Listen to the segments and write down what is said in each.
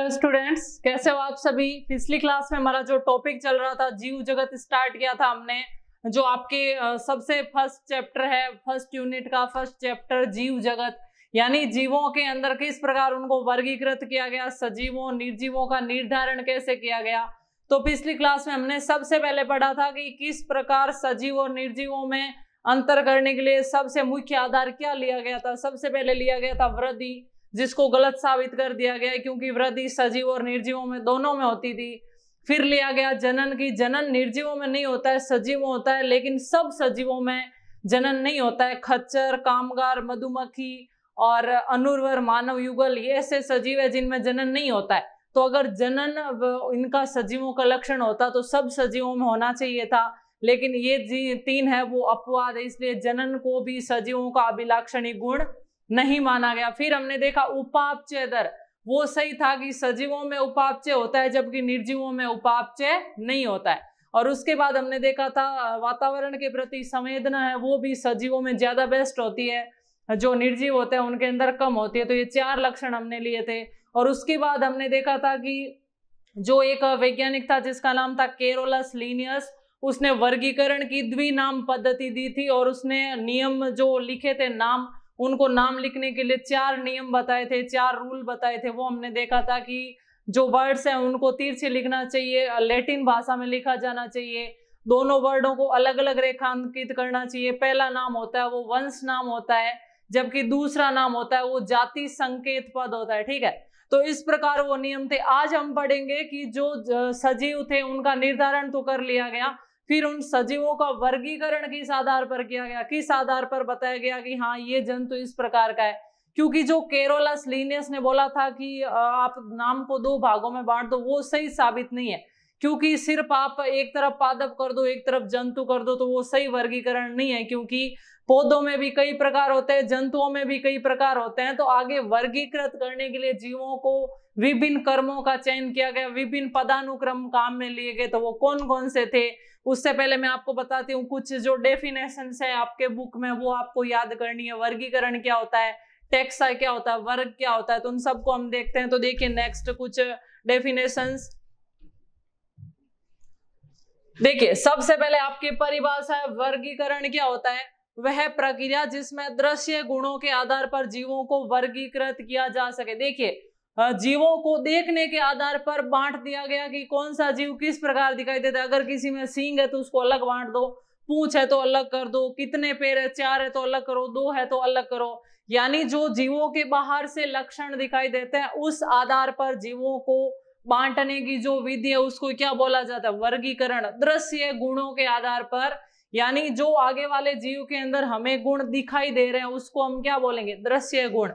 Hello students, कैसे हो आप सभी। पिछली क्लास में हमारा जो टॉपिक चल रहा था जीव जगत स्टार्ट किया था हमने, जो आपके सबसे फर्स्ट चैप्टर है, फर्स्ट यूनिट का फर्स्ट चैप्टर जीव जगत, यानी जीवों के अंदर किस प्रकार उनको वर्गीकृत किया गया, सजीवों निर्जीवों का निर्धारण कैसे किया गया। तो पिछली क्लास में हमने सबसे पहले पढ़ा था कि किस प्रकार सजीव और निर्जीवों में अंतर करने के लिए सबसे मुख्य आधार क्या लिया गया था। सबसे पहले लिया गया था वृद्धि, जिसको गलत साबित कर दिया गया क्योंकि वृद्धि सजीव और निर्जीवों में दोनों में होती थी। फिर लिया गया जनन की, जनन निर्जीवों में नहीं होता है, सजीवों होता है, लेकिन सब सजीवों में जनन नहीं होता है। खच्चर, कामगार, मधुमक्खी और अनुर्वर, मानव युगल, ये ऐसे सजीव है जिनमें जनन नहीं होता है। तो अगर जनन इनका सजीवों का लक्षण होता तो सब सजीवों में होना चाहिए था, लेकिन ये तीन है वो अपवाद है, इसलिए जनन को भी सजीवों का अभिलाक्षणिक गुण नहीं माना गया। फिर हमने देखा उपापचय दर, वो सही था कि सजीवों में उपापचय होता है जबकि निर्जीवों में उपापचय नहीं होता है। और उसके बाद हमने देखा था वातावरण के प्रति संवेदना है, वो भी सजीवों में ज्यादा बेस्ट होती है, जो निर्जीव होते हैं उनके अंदर कम होती है। तो ये चार लक्षण हमने लिए थे। और उसके बाद हमने देखा था कि जो एक वैज्ञानिक था जिसका नाम था कैरोलस लीनियस, उसने वर्गीकरण की द्विनाम पद्धति दी थी और उसने नियम जो लिखे थे, नाम, उनको नाम लिखने के लिए चार नियम बताए थे, चार रूल बताए थे। वो हमने देखा था कि जो वर्ड्स हैं उनको तिरछे लिखना चाहिए, लैटिन भाषा में लिखा जाना चाहिए, दोनों वर्डों को अलग अलग रेखांकित करना चाहिए। पहला नाम होता है वो वंश नाम होता है, जबकि दूसरा नाम होता है वो जाति संकेत पद होता है। ठीक है, तो इस प्रकार वो नियम थे। आज हम पढ़ेंगे कि जो सजीव थे उनका निर्धारण तो कर लिया गया, फिर उन सजीवों का वर्गीकरण किस आधार पर किया गया, किस आधार पर बताया गया कि हाँ ये जंतु इस प्रकार का है। क्योंकि जो कैरोलस लीनियस ने बोला था कि आप नाम को दो भागों में बांट दो, वो सही साबित नहीं है, क्योंकि सिर्फ आप एक तरफ पादप कर दो एक तरफ जंतु कर दो तो वो सही वर्गीकरण नहीं है। क्योंकि पौधों में भी कई प्रकार होते हैं, जंतुओं में भी कई प्रकार होते हैं। तो आगे वर्गीकृत करने के लिए जीवों को विभिन्न कर्मों का चयन किया गया, विभिन्न पदानुक्रम काम में लिए गए। तो वो कौन कौन से थे, उससे पहले मैं आपको बताती हूँ कुछ जो डेफिनेशंस है आपके बुक में, वो आपको याद करनी है। वर्गीकरण क्या होता है, टेक्सा क्या होता है, वर्ग क्या होता है, तो उन सबको हम देखते हैं। तो देखिए नेक्स्ट कुछ डेफिनेशंस देखिए। सबसे पहले आपकी परिभाषा है, वर्गीकरण क्या होता है, वह प्रक्रिया जिसमें दृश्य गुणों के आधार पर जीवों को वर्गीकृत किया जा सके। देखिए जीवों को देखने के आधार पर बांट दिया गया कि कौन सा जीव किस प्रकार दिखाई देता है। अगर किसी में सींग है तो उसको अलग बांट दो, पूंछ है तो अलग कर दो, कितने पैर है, चार है तो अलग करो, दो है तो अलग करो। यानी जो जीवों के बाहर से लक्षण दिखाई देते हैं उस आधार पर जीवों को बांटने की जो विधि है उसको क्या बोला जाता है, वर्गीकरण। दृश्य गुणों के आधार पर, यानी जो आगे वाले जीव के अंदर हमें गुण दिखाई दे रहे हैं उसको हम क्या बोलेंगे, दृश्य गुण।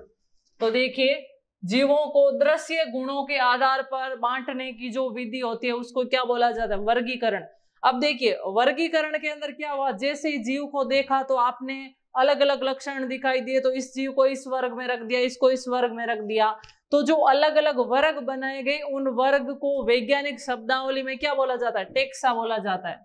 तो देखिए जीवों को दृश्य गुणों के आधार पर बांटने की जो विधि होती है उसको क्या बोला जाता है, वर्गीकरण। अब देखिए वर्गीकरण के अंदर क्या हुआ, जैसे ही जीव को देखा तो आपने अलग अलग लक्षण दिखाई दिए, तो इस जीव को इस वर्ग में रख दिया, इसको इस वर्ग में रख दिया। तो जो अलग अलग वर्ग बनाए गए उन वर्ग को वैज्ञानिक शब्दावली में क्या बोला जाता है, टेक्सा बोला जाता है।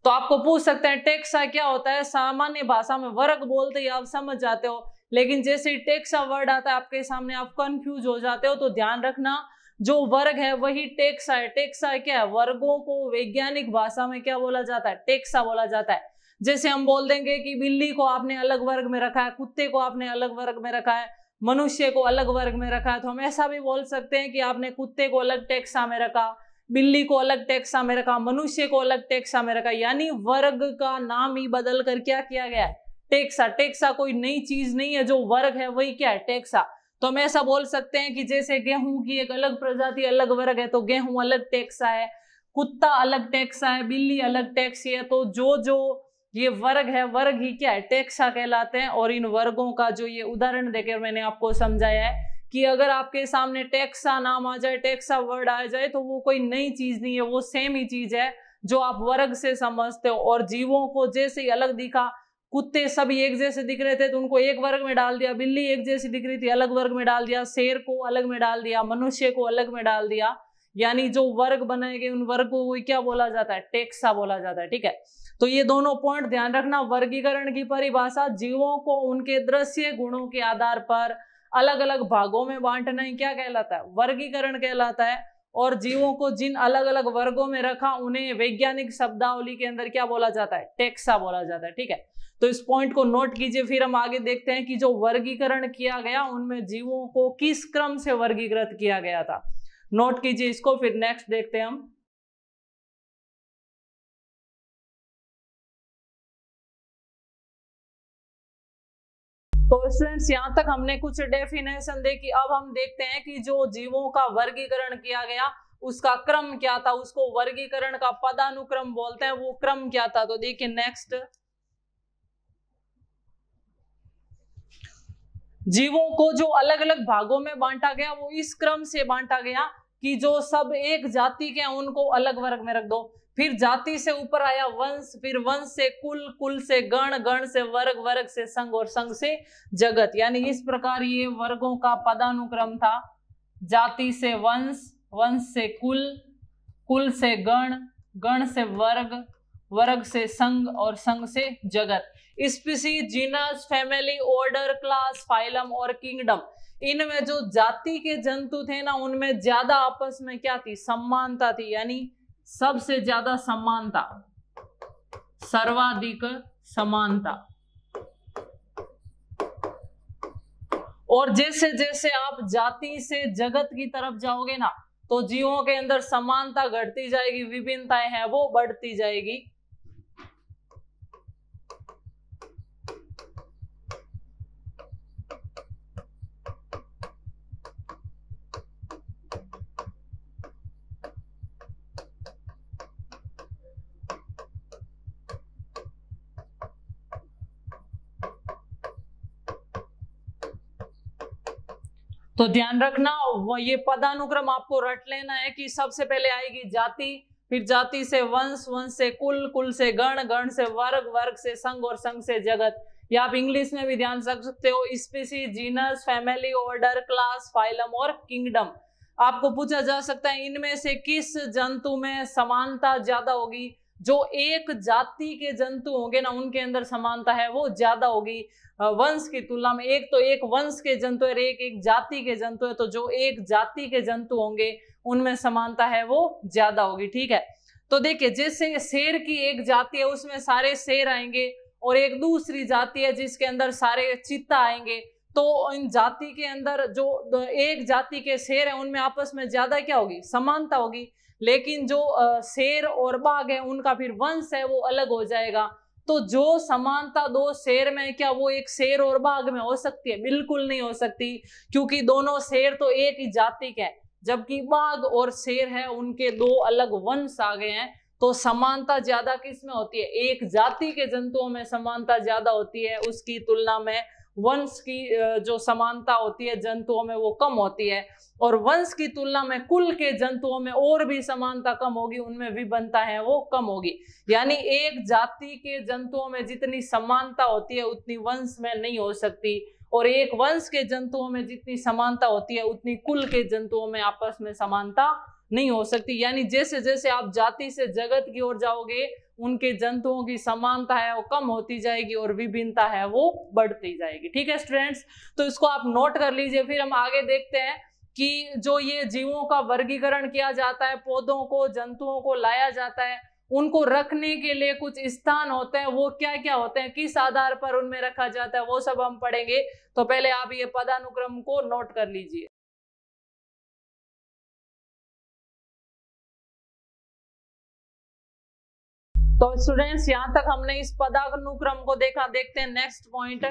तो आपको पूछ सकते हैं टेक्सा क्या होता है। सामान्य भाषा में वर्ग बोलते ही आप समझ जाते हो, लेकिन जैसे ही टेक्सा वर्ड आता है आपके सामने आप कंफ्यूज हो जाते हो। तो ध्यान रखना जो वर्ग है वही टेक्सा है। टेक्सा क्या है, वर्गों को वैज्ञानिक भाषा में क्या बोला जाता है, टेक्सा बोला जाता है। जैसे हम बोल देंगे कि बिल्ली को आपने अलग वर्ग में रखा है, कुत्ते को आपने अलग वर्ग में रखा है, मनुष्य को अलग वर्ग में रखा है। तो हम ऐसा भी बोल सकते हैं कि आपने कुत्ते को अलग टेक्सा में रखा, बिल्ली को अलग टेक्सा में रखा, मनुष्य को अलग टेक्सा में रखा, यानी वर्ग का नाम ही बदल कर क्या किया गया है, टेक्सा। टेक्सा कोई नई चीज नहीं है, जो वर्ग है वही क्या है, टेक्सा। तो हम ऐसा बोल सकते हैं कि जैसे गेहूं की एक अलग प्रजाति अलग वर्ग है तो गेहूं अलग टेक्सा है, कुत्ता अलग टेक्सा है, बिल्ली अलग टेक्सी है। तो जो जो ये वर्ग है वर्ग ही क्या है, टेक्सा कहलाते हैं। और इन वर्गों का जो ये उदाहरण देकर मैंने आपको समझाया है कि अगर आपके सामने टेक्सा नाम आ जाए, टेक्सा वर्ड आ जाए, तो वो कोई नई चीज नहीं है, वो सेम ही चीज है जो आप वर्ग से समझते हो। और जीवों को जैसे ही अलग दिखा, कुत्ते सभी एक जैसे दिख रहे थे तो उनको एक वर्ग में डाल दिया, बिल्ली एक जैसी दिख रही थी अलग वर्ग में डाल दिया, शेर को अलग में डाल दिया, मनुष्य को अलग में डाल दिया। यानी जो वर्ग बनाए गए उन वर्गों को क्या बोला जाता है, टेक्सा बोला जाता है। ठीक है, तो ये दोनों पॉइंट ध्यान रखना। वर्गीकरण की परिभाषा जीवों को उनके दृश्य गुणों के आधार पर अलग अलग भागों में बांटना ही क्या कहलाता है? वर्गीकरण कहलाता है। और जीवों को जिन अलग अलग वर्गों में रखा उन्हें वैज्ञानिक शब्दावली के अंदर क्या बोला जाता है? टेक्सा बोला जाता है। ठीक है, तो इस पॉइंट को नोट कीजिए। फिर हम आगे देखते हैं कि जो वर्गीकरण किया गया उनमें जीवों को किस क्रम से वर्गीकृत किया गया था। नोट कीजिए इसको, फिर नेक्स्ट देखते हैं हम। तो स्टूडेंट्स यहां तक हमने कुछ डेफिनेशन देखी। अब हम देखते हैं कि जो जीवों का वर्गीकरण किया गया उसका क्रम क्या था, उसको वर्गीकरण का पदानुक्रम बोलते हैं, वो क्रम क्या था। तो देखिए नेक्स्ट, जीवों को जो अलग अलग भागों में बांटा गया वो इस क्रम से बांटा गया कि जो सब एक जाति के हैं उनको अलग वर्ग में रख दो। फिर जाति से ऊपर आया वंश, फिर वंश से कुल, कुल से गण, गण से वर्ग, वर्ग से संघ और संघ से जगत। यानी इस प्रकार ये वर्गों का पदानुक्रम था। जाति से वंश, वंश से कुल, कुल से गण, गण से वर्ग, वर्ग से संघ और संघ से जगत। Species, genus, family, order, class, phylum और किंगडम, इनमें जो जाति के जंतु थे ना उनमें ज्यादा आपस में क्या थी? समानता थी। यानी सबसे ज्यादा समानता, सर्वाधिक समानता। और जैसे जैसे आप जाति से जगत की तरफ जाओगे ना तो जीवों के अंदर समानता घटती जाएगी, विभिन्नताएं हैं वो बढ़ती जाएगी। तो ध्यान रखना, वो ये पदानुक्रम आपको रट लेना है कि सबसे पहले आएगी जाति, फिर जाति से वंश, वंश से कुल, कुल से गण, गण से वर्ग, वर्ग से संघ और संघ से जगत। या आप इंग्लिश में भी ध्यान रख सकते हो, species, genus, family, order, class, phylum और किंगडम। आपको पूछा जा सकता है इनमें से किस जंतु में समानता ज्यादा होगी? जो एक जाति के जंतु होंगे ना उनके अंदर समानता है वो ज्यादा होगी वंश की तुलना में। एक तो एक वंश के जंतु है, एक जाति के जंतु है, तो जो एक जाति के जंतु होंगे उनमें समानता है वो ज्यादा होगी। ठीक है, तो देखिए जैसे शेर की एक जाति है उसमें सारे शेर आएंगे और एक दूसरी जाति है जिसके अंदर सारे चीता आएंगे। तो इन जाति के अंदर जो एक जाति के शेर है उनमें आपस में ज्यादा क्या होगी? समानता होगी। लेकिन जो शेर और बाघ है उनका फिर वंश है वो अलग हो जाएगा। तो जो समानता दो शेर में, क्या वो एक शेर और बाघ में हो सकती है? बिल्कुल नहीं हो सकती, क्योंकि दोनों शेर तो एक ही जाति के हैं, जबकि बाघ और शेर है उनके दो अलग वंश आ गए हैं। तो समानता ज्यादा किस में होती है? एक जाति के जंतुओं में समानता ज्यादा होती है, उसकी तुलना में वंश की जो समानता होती है जंतुओं में वो कम होती है। और वंश की तुलना में कुल के जंतुओं में और भी समानता कम होगी, उनमें विभिन्नता है वो कम होगी। यानी एक जाति के जंतुओं में जितनी समानता होती है उतनी वंश में नहीं हो सकती, और एक वंश के जंतुओं में जितनी समानता होती है उतनी कुल के जंतुओं में आपस में समानता नहीं हो सकती। यानी जैसे जैसे आप जाति से जगत की ओर जाओगे उनके जंतुओं की समानता है वो कम होती जाएगी और विभिन्नता है वो बढ़ती जाएगी। ठीक है स्टूडेंट्स, तो इसको आप नोट कर लीजिए। फिर हम आगे देखते हैं कि जो ये जीवों का वर्गीकरण किया जाता है, पौधों को, जंतुओं को लाया जाता है, उनको रखने के लिए कुछ स्थान होते हैं, वो क्या क्या होते हैं, किस आधार पर उनमें रखा जाता है, वो सब हम पढ़ेंगे। तो पहले आप ये पदानुक्रम को नोट कर लीजिए। तो स्टूडेंट्स यहां तक हमने इस पदानुक्रम को देखा। देखते हैं नेक्स्ट पॉइंट।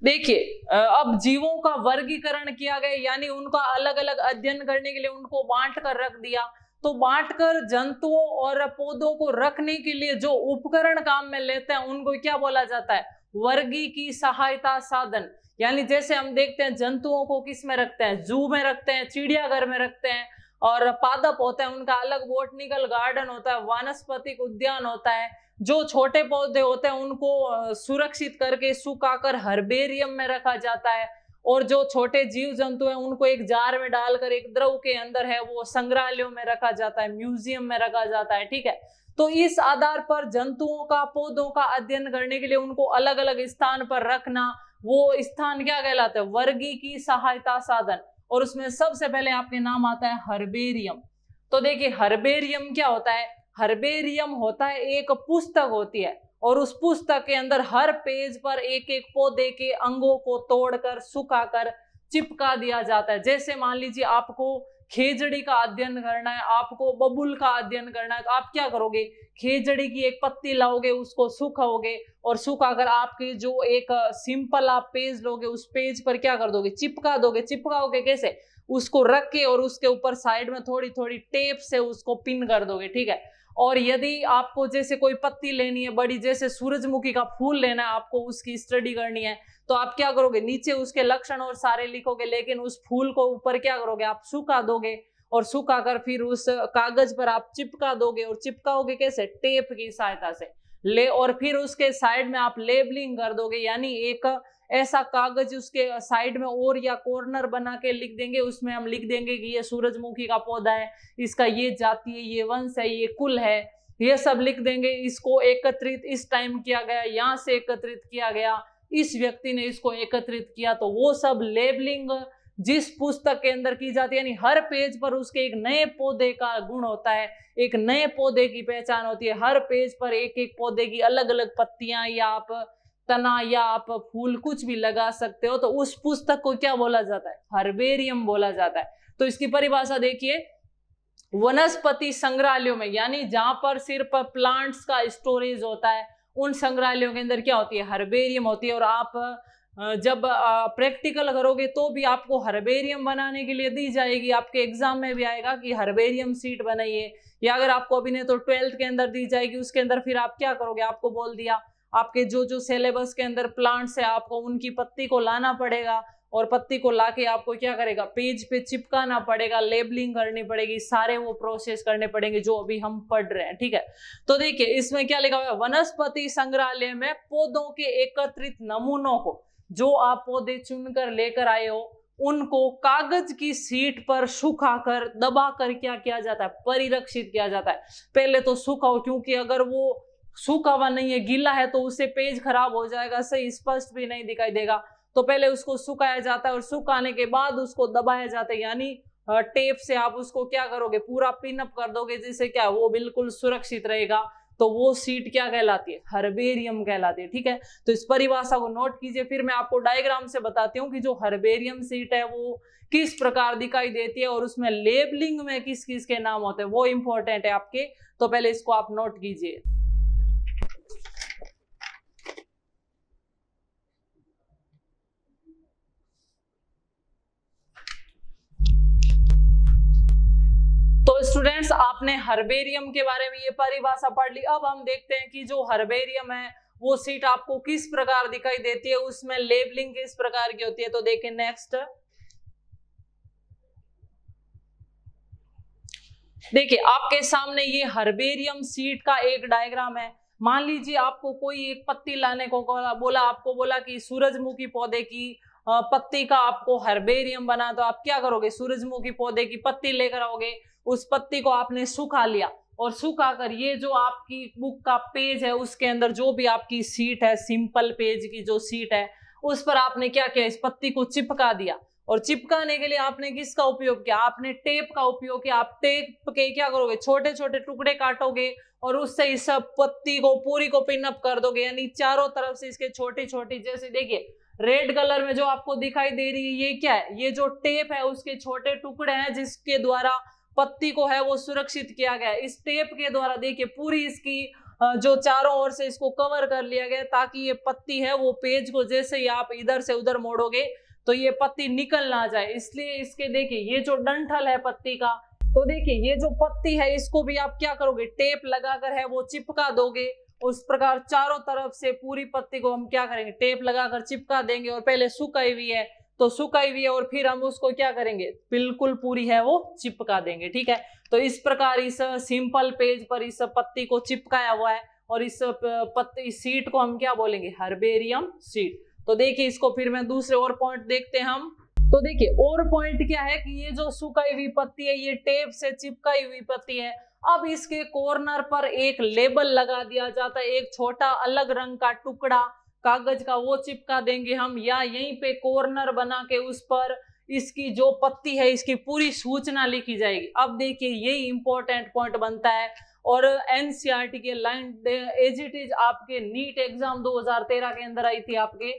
देखिए अब जीवों का वर्गीकरण किया गया, यानी उनका अलग अलग अध्ययन करने के लिए उनको बांट कर रख दिया। तो बांटकर जंतुओं और पौधों को रखने के लिए जो उपकरण काम में लेते हैं उनको क्या बोला जाता है? वर्गी की सहायता साधन। यानी जैसे हम देखते हैं जंतुओं को किस में रखते हैं? जू में रखते हैं, चिड़ियाघर में रखते हैं, और पादप होते हैं उनका अलग बोटनिकल गार्डन होता है, वानस्पतिक उद्यान होता है। जो छोटे पौधे होते हैं उनको सुरक्षित करके सुखाकर हर्बेरियम में रखा जाता है, और जो छोटे जीव जंतु हैं उनको एक जार में डालकर एक द्रव के अंदर है वो संग्रहालयों में रखा जाता है, म्यूजियम में रखा जाता है। ठीक है, तो इस आधार पर जंतुओं का, पौधों का अध्ययन करने के लिए उनको अलग अलग स्थान पर रखना, वो स्थान क्या कहलाता है? वर्गीकी सहायता साधन। और उसमें सबसे पहले आपके नाम आता है हर्बेरियम। तो देखिए हर्बेरियम क्या होता है? हर्बेरियम होता है एक पुस्तक होती है, और उस पुस्तक के अंदर हर पेज पर एक एक पौधे के अंगों को तोड़कर, सुखाकर चिपका दिया जाता है। जैसे मान लीजिए आपको खेजड़ी का अध्ययन करना है, आपको बबुल का अध्ययन करना है, तो आप क्या करोगे? खेजड़ी की एक पत्ती लाओगे, उसको सुखाओगे, और सुखाकर आपके जो एक सिंपल आप पेज लोगे, उस पेज पर क्या कर दोगे? चिपका दोगे। चिपकाओगे कैसे? उसको रख के और उसके ऊपर साइड में थोड़ी थोड़ी टेप से उसको पिन कर दोगे, ठीक है। और यदि आपको जैसे कोई पत्ती लेनी है बड़ी, जैसे सूरजमुखी का फूल लेना है, आपको उसकी स्टडी करनी है, तो आप क्या करोगे? नीचे उसके लक्षण और सारे लिखोगे, लेकिन उस फूल को ऊपर क्या करोगे? आप सुखा दोगे, और सुखाकर फिर उस कागज पर आप चिपका दोगे। और चिपकाओगे कैसे? टेप की सहायता से ले, और फिर उसके साइड में आप लेबलिंग कर दोगे, यानी एक ऐसा कागज उसके साइड में और या कॉर्नर बना के लिख देंगे, उसमें हम लिख देंगे कि ये सूरजमुखी का पौधा है, इसका ये जाति है, ये वंश है, ये कुल है, ये सब लिख देंगे। इसको एकत्रित इस टाइम किया गया, यहाँ से एकत्रित किया गया, इस व्यक्ति ने इसको एकत्रित किया। तो वो सब लेबलिंग जिस पुस्तक के अंदर की जाती है, यानी हर पेज पर उसके एक नए पौधे का गुण होता है, एक नए पौधे की पहचान होती है। हर पेज पर एक एक पौधे की अलग अलग पत्तियां, या आप तना, या आप फूल कुछ भी लगा सकते हो। तो उस पुस्तक को क्या बोला जाता है? हर्बेरियम बोला जाता है। तो इसकी परिभाषा देखिए, वनस्पति संग्रहालयों में, यानी जहां पर सिर्फ प्लांट्स का स्टोरेज होता है, उन संग्रहालयों के अंदर क्या होती है? हर्बेरियम होती है। और आप जब प्रैक्टिकल करोगे तो भी आपको हर्बेरियम बनाने के लिए दी जाएगी, आपके एग्जाम में भी आएगा कि हर्बेरियम सीट बनाइए, या अगर आपको अभी नहीं तो 12th के अंदर दी जाएगी, उसके अंदर फिर आप क्या करोगे? आपको बोल दिया आपके जो जो सिलेबस के अंदर प्लांट्स है, आपको उनकी पत्ती को लाना पड़ेगा, और पत्ती को लाके आपको क्या करेगा? पेज पे चिपकाना पड़ेगा, लेबलिंग करनी पड़ेगी, सारे वो प्रोसेस करने पड़ेंगे जो अभी हम पढ़ रहे हैं, ठीक है। तो देखिए इसमें क्या लिखा हुआ है? वनस्पति संग्रहालय में पौधों के एकत्रित नमूनों को, जो आप पौधे चुनकर लेकर आए हो, उनको कागज की शीट पर सुखाकर, दबाकर क्या किया जाता है? परिरक्षित किया जाता है। पहले तो सुखाओ, क्योंकि अगर वो सूखा हुआ नहीं है, गीला है, तो उससे पेज खराब हो जाएगा, सही स्पष्ट भी नहीं दिखाई देगा। तो पहले उसको सुखाया जाता है, और सुखाने के बाद उसको दबाया जाता है, यानी टेप से आप उसको क्या करोगे? पूरा पिन अप कर दोगे, जिससे क्या वो बिल्कुल सुरक्षित रहेगा। तो वो सीट क्या कहलाती है? हर्बेरियम कहलाती है, ठीक है। तो इस परिभाषा को नोट कीजिए। फिर मैं आपको डायग्राम से बताती हूँ कि जो हर्बेरियम सीट है वो किस प्रकार दिखाई देती है, और उसमें लेबलिंग में किस किस के नाम होते हैं, वो इंपॉर्टेंट है आपके। तो पहले इसको आप नोट कीजिए। तो स्टूडेंट्स, आपने हर्बेरियम के बारे में ये परिभाषा पढ़ ली। अब हम देखते हैं कि जो हर्बेरियम है वो सीट आपको किस प्रकार दिखाई देती है, उसमें लेबलिंग किस प्रकार की होती है। तो देखिए नेक्स्ट, देखिए आपके सामने ये हर्बेरियम सीट का एक डायग्राम है। मान लीजिए आपको कोई एक पत्ती लाने को बोला, आपको बोला कि सूरजमुखी पौधे की पत्ती का आपको हर्बेरियम बना, तो आप क्या करोगे? सूरजमुखी पौधे की पत्ती लेकर आओगे, उस पत्ती को आपने सुखा लिया, और सुखाकर ये जो आपकी बुक का पेज है, उसके अंदर जो भी आपकी सीट है, सिंपल पेज की जो सीट है, उस पर आपने क्या किया? इस पत्ती को चिपका दिया। और चिपकाने के लिए आपने किसका उपयोग किया? आपने टेप का उपयोग किया। आप टेप के क्या करोगे? छोटे छोटे टुकड़े काटोगे, और उससे इस पत्ती को पूरी को पिन अप कर दोगे, यानी चारों तरफ से इसके छोटी छोटी, जैसे देखिए रेड कलर में जो आपको दिखाई दे रही है, ये क्या है? ये जो टेप है उसके छोटे टुकड़े हैं, जिसके द्वारा पत्ती को है वो सुरक्षित किया गया है। इस टेप के द्वारा देखिए पूरी इसकी जो चारों ओर से इसको कवर कर लिया गया, ताकि ये पत्ती है वो पेज को जैसे ही आप इधर से उधर मोड़ोगे तो ये पत्ती निकल ना जाए। इसलिए इसके देखिए ये जो डंठल है पत्ती का, तो देखिए ये जो पत्ती है इसको भी आप क्या करोगे? टेप लगाकर है वो चिपका दोगे। उस प्रकार चारों तरफ से पूरी पत्ती को हम क्या करेंगे? टेप लगाकर चिपका देंगे। और पहले सुखाई हुई है तो सुखाई हुई है, और फिर हम उसको क्या करेंगे? बिल्कुल पूरी है वो चिपका देंगे, ठीक है। तो इस प्रकार इस सिंपल पेज पर इस पत्ती को चिपकाया हुआ है, और इस पत्ती सीट को हम क्या बोलेंगे? Herbarium seat. तो देखिए इसको फिर मैं दूसरे और पॉइंट देखते हैं हम। तो देखिए और पॉइंट क्या है कि ये जो सुखाई हुई पत्ती है ये टेप से चिपकाई हुई पत्ती है। अब इसके कॉर्नर पर एक लेबल लगा दिया जाता है, एक छोटा अलग रंग का टुकड़ा कागज का वो चिपका देंगे हम, या यहीं पे कॉर्नर बना के उस पर इसकी जो पत्ती है इसकी पूरी सूचना लिखी जाएगी। अब देखिए यही इंपॉर्टेंट पॉइंट बनता है और एनसीईआरटी के लाइन एज इट इज आपके नीट एग्जाम 2013 के अंदर आई थी आपके,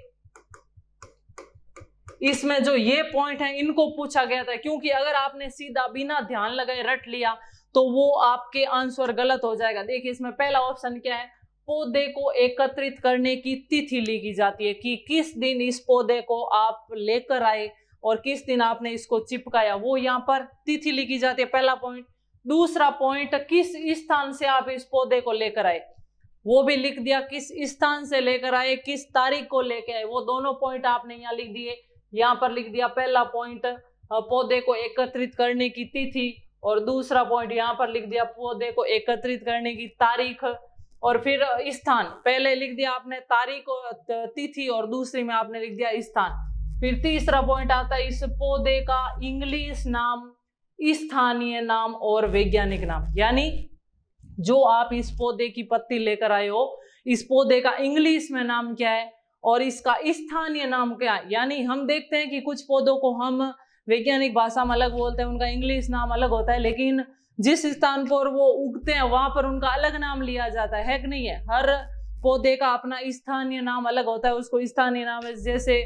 इसमें जो ये पॉइंट है इनको पूछा गया था, क्योंकि अगर आपने सीधा बिना ध्यान लगाए रट लिया तो वो आपके आंसर गलत हो जाएगा। देखिए इसमें पहला ऑप्शन क्या है, पौधे को एकत्रित करने की तिथि लिखी जाती है कि किस दिन इस पौधे को आप लेकर आए और किस दिन आपने इसको चिपकाया, वो यहाँ पर तिथि लिखी जाती है, पहला पॉइंट। दूसरा पॉइंट, किस स्थान से आप इस पौधे को लेकर आए, वो भी लिख दिया, किस स्थान से लेकर आए, किस तारीख को लेकर आए, वो दोनों पॉइंट आपने यहाँ लिख दिए। यहाँ पर लिख दिया पहला पॉइंट पौधे को एकत्रित करने की तिथि, और दूसरा पॉइंट यहाँ पर लिख दिया पौधे को एकत्रित करने की तारीख, और फिर स्थान, पहले लिख दिया आपने तारीख और तिथि और दूसरी में आपने लिख दिया स्थान। फिर तीसरा पॉइंट आता है इस पौधे का इंग्लिश नाम, स्थानीय नाम और वैज्ञानिक नाम, यानी जो आप इस पौधे की पत्ती लेकर आए हो इस पौधे का इंग्लिश में नाम क्या है और इसका स्थानीय नाम क्या है। यानी हम देखते हैं कि कुछ पौधों को हम वैज्ञानिक भाषा में अलग बोलते हैं, उनका इंग्लिश नाम अलग होता है, लेकिन जिस स्थान पर वो उगते हैं वहां पर उनका अलग नाम लिया जाता है कि नहीं है। हर पौधे का अपना स्थानीय नाम अलग होता है, उसको स्थानीय नाम है, जैसे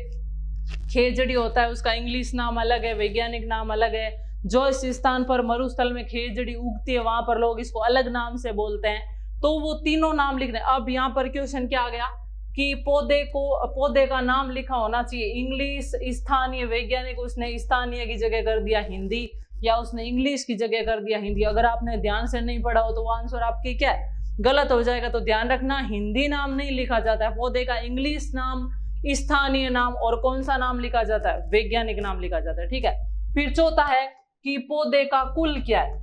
खेजड़ी होता है उसका इंग्लिश नाम अलग है, वैज्ञानिक नाम अलग है। जो इस स्थान पर मरुस्थल में खेजड़ी उगती है वहां पर लोग इसको अलग नाम से बोलते हैं, तो वो तीनों नाम लिखने। अब यहाँ पर क्वेश्चन क्या आ गया कि पौधे का नाम लिखा होना चाहिए इंग्लिश, स्थानीय, वैज्ञानिक, उसने स्थानीय की जगह कर दिया हिंदी या उसने इंग्लिश की जगह कर दिया हिंदी। अगर आपने ध्यान से नहीं पढ़ा हो तो वो आंसर आपकी क्या है, गलत हो जाएगा। तो ध्यान रखना हिंदी नाम नहीं लिखा जाता है, पौधे का इंग्लिश नाम, स्थानीय नाम और कौन सा नाम लिखा जाता है, वैज्ञानिक नाम लिखा जाता है, ठीक है। फिर चौथा है कि पौधे का कुल क्या है,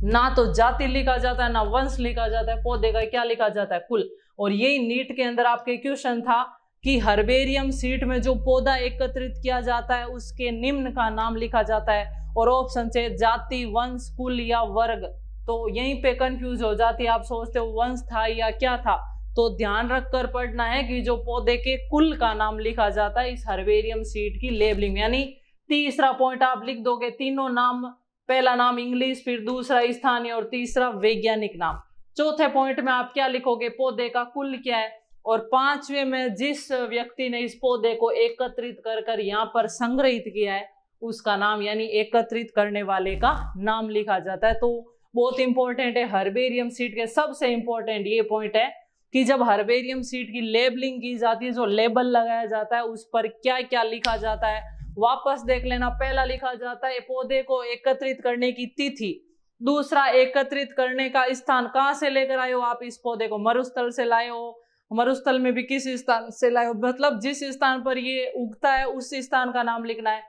ना तो जाति लिखा जाता है ना वंश लिखा जाता है, पौधे का क्या लिखा जाता है, कुल। और यही नीट के अंदर आपके क्वेश्चन था कि हर्बेरियम सीट में जो पौधा एकत्रित किया जाता है उसके निम्न का नाम लिखा जाता है, और ऑप्शन से जाति, वंश, कुल या वर्ग। तो यहीं पे कंफ्यूज हो जाती है, आप सोचते हो वंश था या क्या था। तो ध्यान रखकर पढ़ना है कि जो पौधे के कुल का नाम लिखा जाता है इस हर्बेरियम सीट की लेबलिंग। यानी तीसरा पॉइंट आप लिख दोगे, तीनों नाम, पहला नाम इंग्लिश, फिर दूसरा स्थानीय और तीसरा वैज्ञानिक नाम। चौथे पॉइंट में आप क्या लिखोगे, पौधे का कुल क्या है, और पांचवें में जिस व्यक्ति ने इस पौधे को एकत्रित कर कर यहाँ पर संग्रहित किया है उसका नाम, यानी एकत्रित करने वाले का नाम लिखा जाता है। तो बहुत इंपॉर्टेंट है, हर्बेरियम सीट के सबसे इंपॉर्टेंट ये पॉइंट है कि जब हर्बेरियम सीट की लेबलिंग की जाती है, जो लेबल लगाया जाता है उस पर क्या क्या लिखा जाता है, वापस देख लेना। पहला लिखा जाता है पौधे को एकत्रित करने की तिथि, दूसरा एकत्रित करने का स्थान, कहाँ से लेकर आए हो आप इस पौधे को, मरुस्थल से लाए हो, मरुस्थल में भी किस स्थान से लाए हो, मतलब जिस स्थान पर ये उगता है उस स्थान का नाम लिखना है।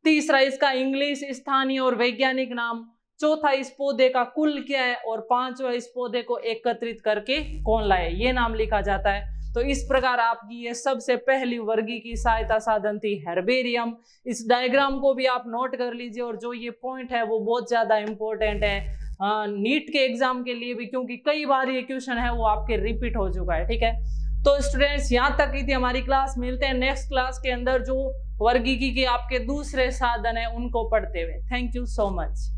तीसरा इसका इंग्लिश, स्थानीय और वैज्ञानिक नाम। चौथा इस पौधे का कुल क्या है, और पांचवा इस पौधे को एकत्रित करके कौन लाए, ये नाम लिखा जाता है। तो इस प्रकार आपकी ये सबसे पहली वर्गी की सहायता साधन थी हर्बेरियम। इस डायग्राम को भी आप नोट कर लीजिए, और जो ये पॉइंट है वो बहुत ज्यादा इंपॉर्टेंट है नीट के एग्जाम के लिए भी, क्योंकि कई बार ये क्वेश्चन है वो आपके रिपीट हो चुका है, ठीक है। तो स्टूडेंट्स यहाँ तक की थी हमारी क्लास, मिलते हैं नेक्स्ट क्लास के अंदर जो वर्गीकी के आपके दूसरे साधन है उनको पढ़ते हुए। Thank you so much.